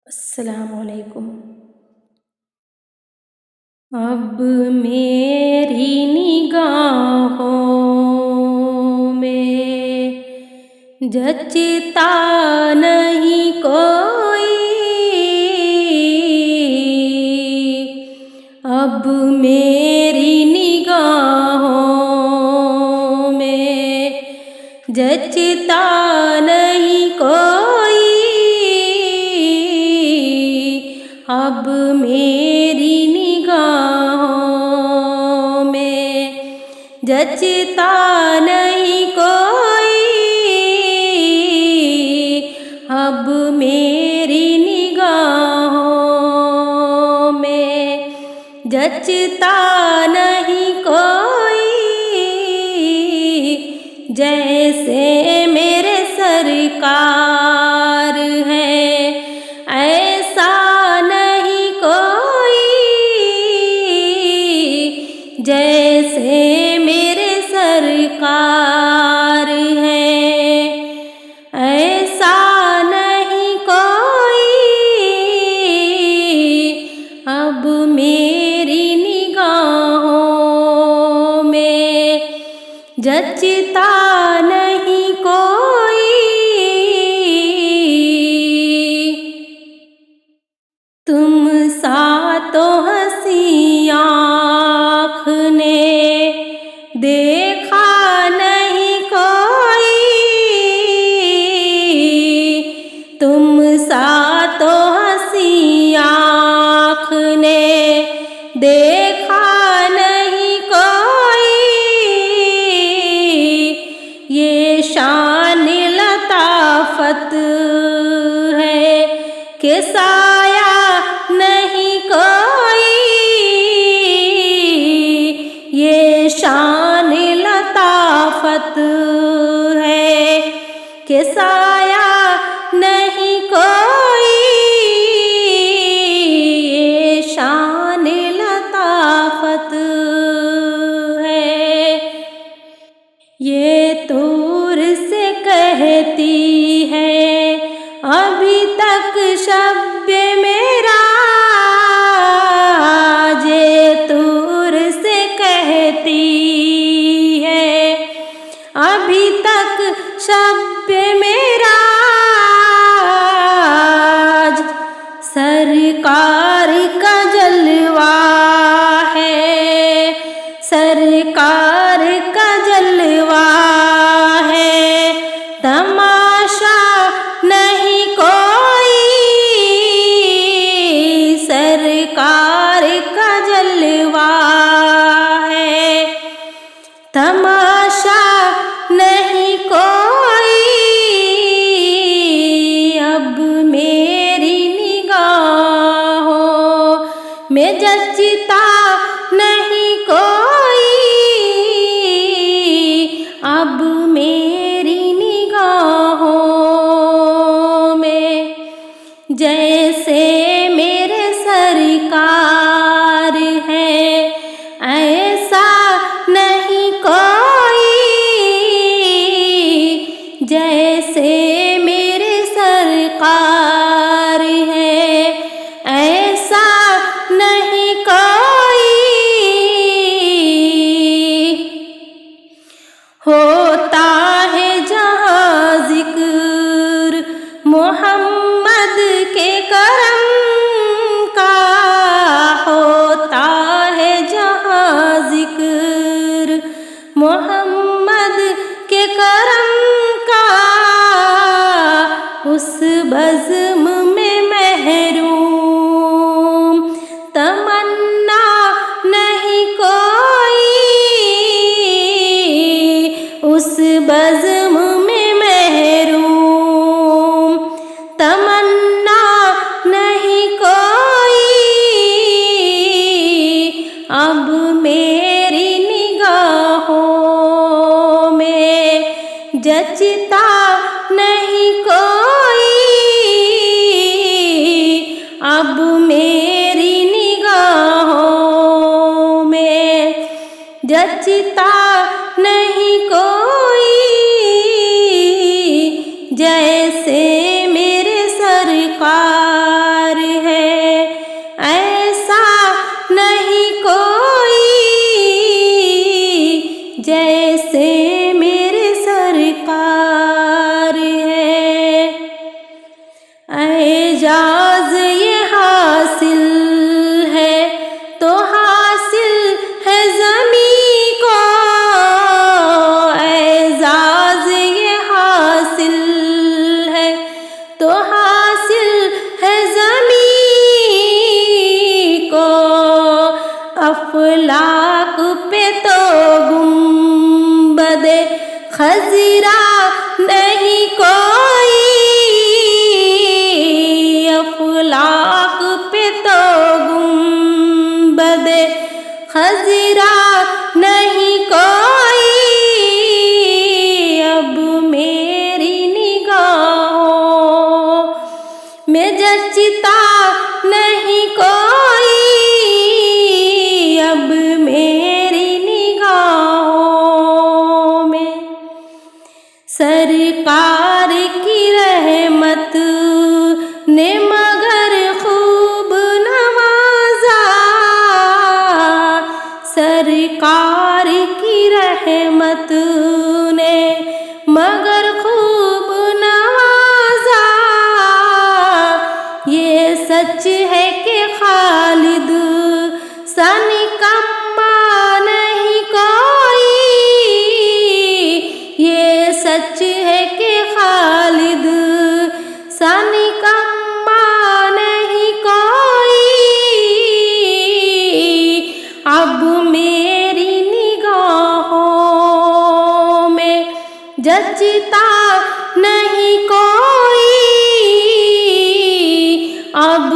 السلام علیکم۔ اب میری نگاہوں میں جچتا نہیں کوئی، اب میری نگاہوں میں جچتا نہیں کوئی، اب میری نگاہوں میں جچتا نہیں کوئی، اب میری نگاہوں میں جچتا نہیں کوئی، جیسے میرے سرکار ہیں ایسا نہیں کوئی، جیسے میرے سرکار ہیں ایسا نہیں کوئی، اب میری نگاہوں میں جچتا نہیں کوئی، تم سا تو ہنسی آنکھ نے دیکھا نہیں کوئی، تم سا تو ہنسی آنکھ نے دیکھا نہیں کوئی، یہ شان لطافت ہے کہ سایہ نہیں کوئی، یہ شان لطافت ہے کہ سایہ نہیں کوئی، یہ شان لطافت ہے، یہ طور سے کہتی ہے ابھی تک شب معراج، یہ طور سے کہتی ہے ابھی تک شب معراج، سرکار کا جلوہ ہے، سرکار کا جلوہ ہے، تماشا نہیں کوئی، سرکار کا جلوہ ہے، تماشا نہیں کوئی، اب میری نگاہوں میں جچتا نہیں کوئی، اب میری نگاہوں میں جیسے میرے سرکار ہیں ایسا نہیں کوئی، جیسے میرے سرکار ہیں ایسا نہیں کوئی، ہوتا ہے جہاں ذکر محمد کے کرم کا، ہوتا ہے جہاں ذکر محمد کے کرم کا، اس بزم میں محروم تمنا نہیں کوئی، اس بزم میں محروم تمنا نہیں کوئی، اب میری نگاہوں میں جچتا نہیں کوئی، اب میری نگاہوں میں جچتا نہیں کوئی، جیسے میرے سرکار اعجاز یہ حاصل ہے تو حاصل ہے زمیں کو، اعزاز یہ حاصل ہے تو حاصل ہے زمیں کو، افلاک پہ تو گنبد خضرا نہیں کوئی، افلاک پہ تو گنبد خضرا نہیں کوئی، اب میری نگاہوں میں جچتا نہیں کوئی، اب میری نگاہوں میں سرکار کی رحمت نے مگر خوب نوازا، سرکار کی رحمت نے مگر خوب نوازا، یہ سچ ہے کہ خالد سا نکما نہیں کوئی، یہ سچ ہے کہ خالد سا نکما نہیں کوئی، اب میری نگاہوں میں جچتا نہیں کوئی، اب